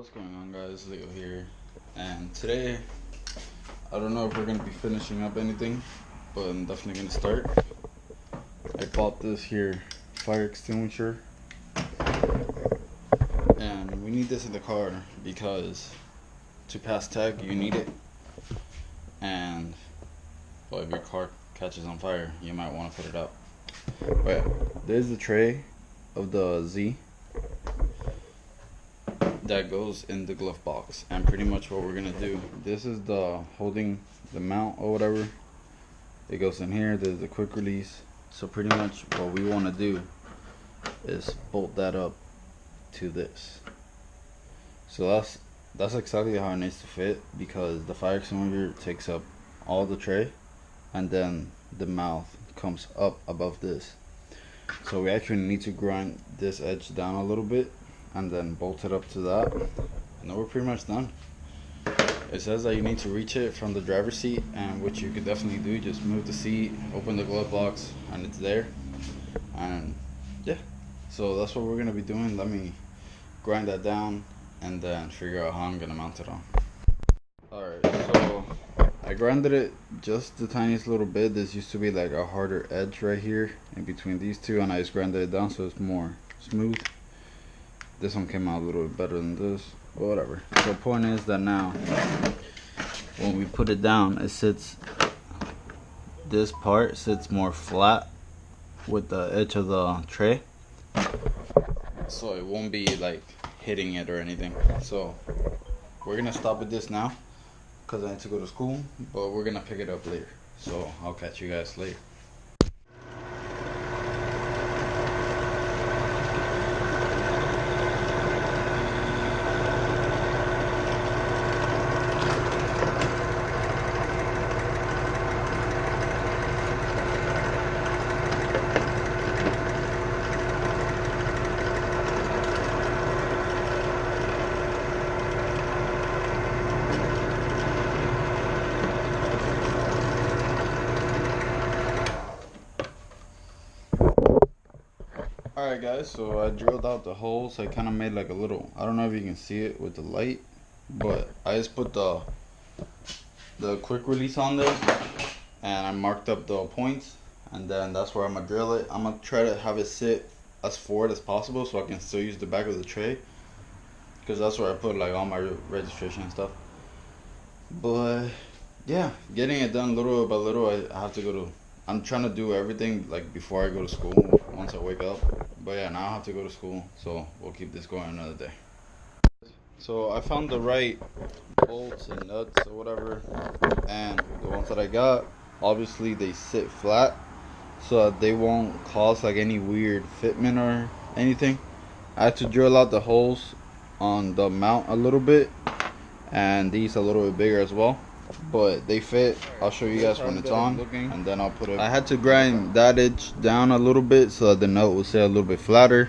What's going on, guys? Leo here, and today I don't know if we're gonna be finishing up anything, but I'm definitely gonna start. I bought this here fire extinguisher, and we need this in the car because to pass tag you need it, and well, if your car catches on fire, you might want to put it out. But yeah, there's the tray of the Z that goes in the glove box, and pretty much what we're gonna do, this is the holding the mount or whatever, it goes in here. There's the quick release, so pretty much what we want to do is bolt that up to this. So that's exactly how it needs to fit, because the fire extinguisher takes up all the tray and then the mouth comes up above this. So we actually need to grind this edge down a little bit and then bolt it up to that, and then we're pretty much done. It says that you need to reach it from the driver's seat, and which you could definitely do. Just move the seat, open the glove box, and it's there. And yeah, so that's what we're gonna be doing. Let me grind that down and then figure out how I'm gonna mount it on. Alright, so I grinded it just the tiniest little bit. This used to be like a harder edge right here in between these two, and I just grinded it down so it's more smooth. This one came out a little bit better than this, but whatever. The point is that now when we put it down, it sits, this part sits more flat with the edge of the tray, so it won't be like hitting it or anything. So we're gonna stop with this now because I need to go to school, but we're gonna pick it up later, so I'll catch you guys later. Alright guys, so I drilled out the holes. I kind of made like a little, I don't know if you can see it with the light, but I just put the quick release on there, and I marked up the points, and then that's where I'm gonna drill it. I'm gonna try to have it sit as forward as possible so I can still use the back of the tray, because that's where I put like all my registration and stuff. But yeah, getting it done little by little. I have to go to, I'm trying to do everything like before I go to school once I wake up. But yeah, now I have to go to school, so we'll keep this going another day. So I found the right bolts and nuts or whatever, and the ones that I got, obviously they sit flat so that they won't cause like any weird fitment or anything. I had to drill out the holes on the mount a little bit, and these a little bit bigger as well, but they fit. I'll show you guys when it's on, and then I'll put it. I had to grind that edge down a little bit so that the nut will sit a little bit flatter.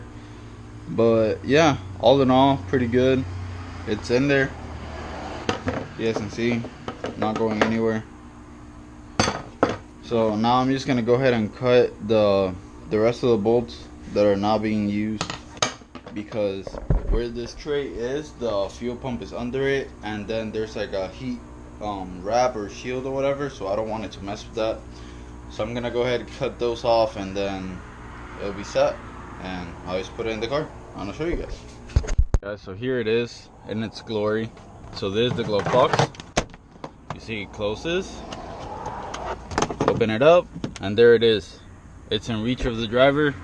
But yeah, all in all, pretty good. It's in there. You guys can see, not going anywhere. So now I'm just gonna go ahead and cut the rest of the bolts that are not being used, because where this tray is, the fuel pump is under it, and then there's like a heat wrap or shield or whatever, so I don't want it to mess with that. So I'm gonna go ahead and cut those off, and then it'll be set, and I'll just put it in the car. I'm gonna show you guys. So here it is in its glory. So there's the glove box. You see it closes. Open it up, and there it is. It's in reach of the driver,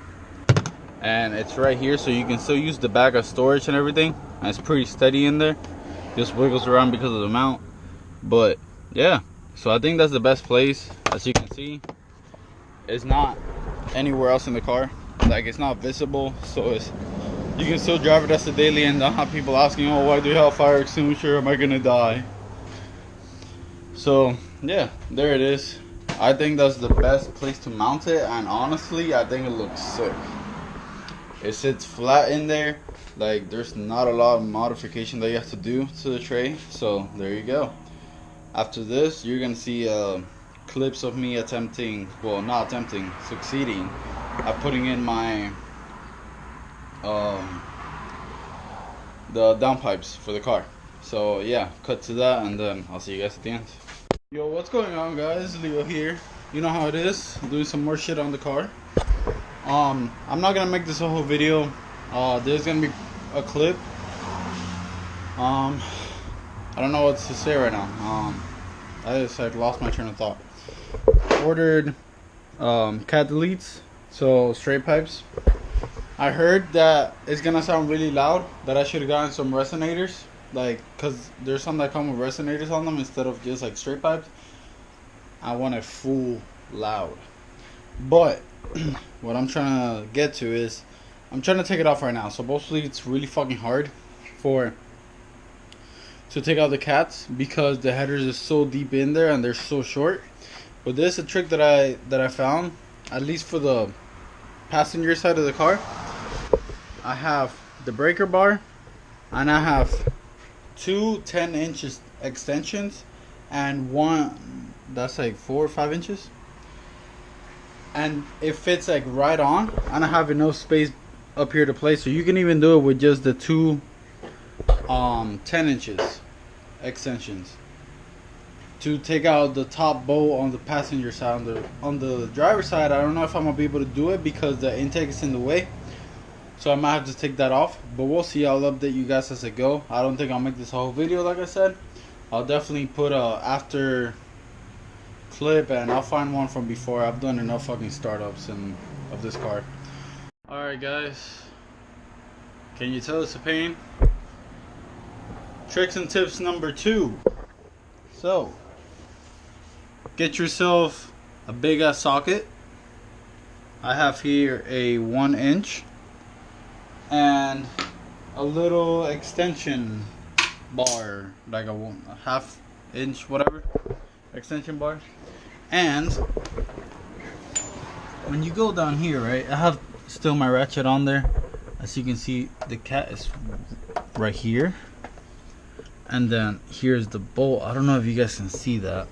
and it's right here, so you can still use the bag of storage and everything, and it's pretty steady in there. Just wiggles around because of the mount. But yeah, so I think that's the best place. As you can see, it's not anywhere else in the car, like it's not visible, so it's, you can still drive it as a daily and not have people asking, oh, why do you have a fire extinguisher, am I gonna die? So yeah, there it is. I think that's the best place to mount it, and honestly I think it looks sick. It sits flat in there, like there's not a lot of modification that you have to do to the tray. So there you go. After this, you're gonna see clips of me attempting, well, not attempting, succeeding at putting in my the downpipes for the car. So yeah, cut to that, and then I'll see you guys at the end. Yo, what's going on, guys? Leo here. You know how it is, doing some more shit on the car. I'm not gonna make this a whole video. There's gonna be a clip. I don't know what to say right now. I just like lost my train of thought. Ordered cat deletes, so straight pipes. I heard that it's gonna sound really loud, that I should have gotten some resonators, like, cause there's some that come with resonators on them instead of just like straight pipes. I want it full loud, but what I'm trying to get to is I'm trying to take it off right now. So mostly it's really fucking hard to take out the cats because the headers is so deep in there and they're so short. But this is a trick that I found, at least for the passenger side of the car. I have the breaker bar, and I have two 10-inch extensions and one that's like 4 or 5 inches, and it fits like right on, and I have enough space up here to play. So you can even do it with just the two 10 inches extensions to take out the top bolt on the passenger side. On the driver's side, I don't know if I'm gonna be able to do it because the intake is in the way, so I might have to take that off, but we'll see. I'll update you guys as I go. I don't think I'll make this whole video, like I said. I'll definitely put a after clip, and I'll find one from before. I've done enough fucking startups of this car. Alright guys, can you tell it's a pain? Tricks and tips number 2. So get yourself a big ass socket. I have here a 1 inch and a little extension bar, like a half inch whatever extension bar. And when you go down here, right, I have still my ratchet on there. As you can see, the cat is right here, and then here's the bolt. I don't know if you guys can see that.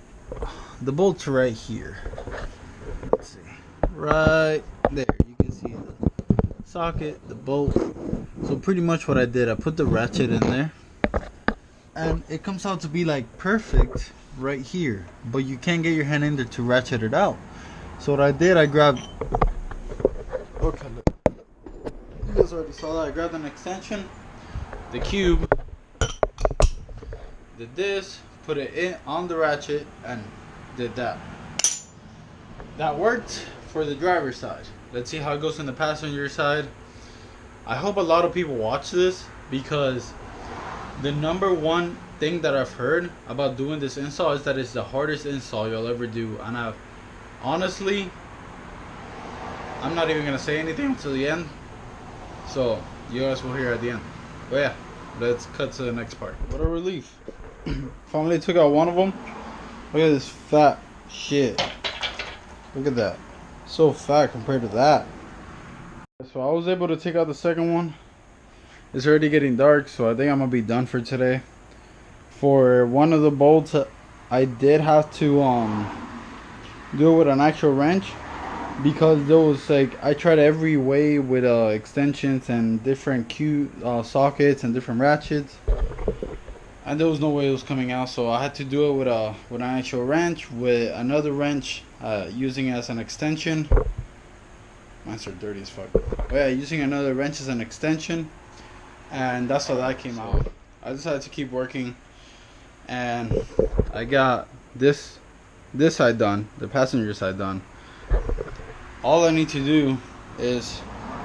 The bolt's right here. Let's see, right there you can see the socket, the bolt. So pretty much what I did, I put the ratchet in there, and it comes out to be like perfect right here, but you can't get your hand in there to ratchet it out. So what I did, I grabbed, okay, look, you guys already saw that. I grabbed an extension, the cube, did this, put it in on the ratchet, and did that. That worked for the driver's side. Let's see how it goes on the passenger side. I hope a lot of people watch this, because the number one thing that I've heard about doing this install is that it's the hardest install you'll ever do. And honestly, I'm not even gonna say anything until the end, so you guys will hear at the end. But yeah, let's cut to the next part. What a relief. Finally took out one of them. Look at this fat shit. Look at that, so fat compared to that. So I was able to take out the second one. It's already getting dark, so I think I'm gonna be done for today. For one of the bolts, I did have to do it with an actual wrench, because there was like, I tried every way with extensions and different sockets and different ratchets, and there was no way it was coming out. So I had to do it with an actual wrench, with another wrench using it as an extension. Mine's are dirty as fuck. But yeah, using another wrench as an extension, and that's how that came out. I decided to keep working, and I got this side done, the passenger side done. All I need to do is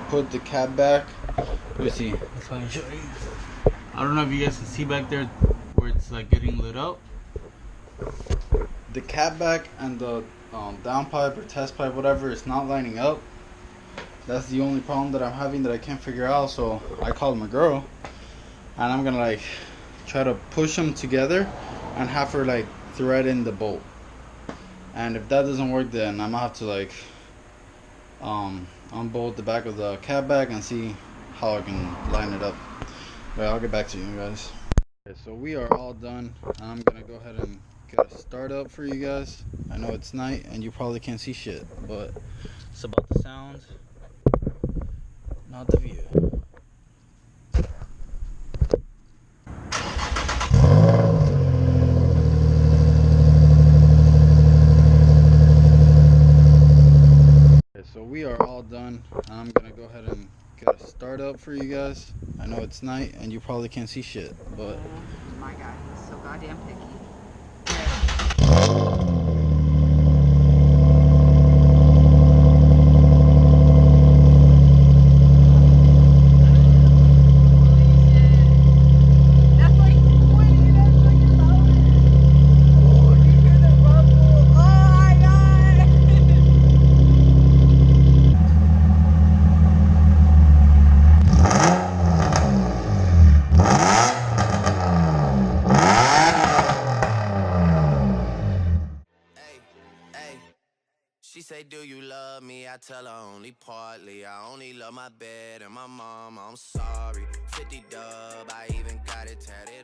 put the cap back. Let me see if I can show you. I don't know if you guys can see back there where it's like getting lit up. The cap back and the downpipe or test pipe, whatever, it's not lining up. That's the only problem that I'm having, that I can't figure out. So I called my girl, and I'm gonna like try to push them together and have her like thread in the bolt. And if that doesn't work, then I'm gonna have to like unbolt the back of the cab back and see how I can line it up. But I'll get back to you guys. Okay, so we are all done. I'm gonna go ahead and get a start up for you guys. I know it's night and you probably can't see shit, but it's about the sound, not the view. are all done. I'm gonna go ahead and get a start up for you guys. I know it's night and you probably can't see shit, but Oh my god, he's so goddamn picky. She say, do you love me? I tell her only partly. I only love my bed and my mom, I'm sorry. 50 dub, I even got it tatted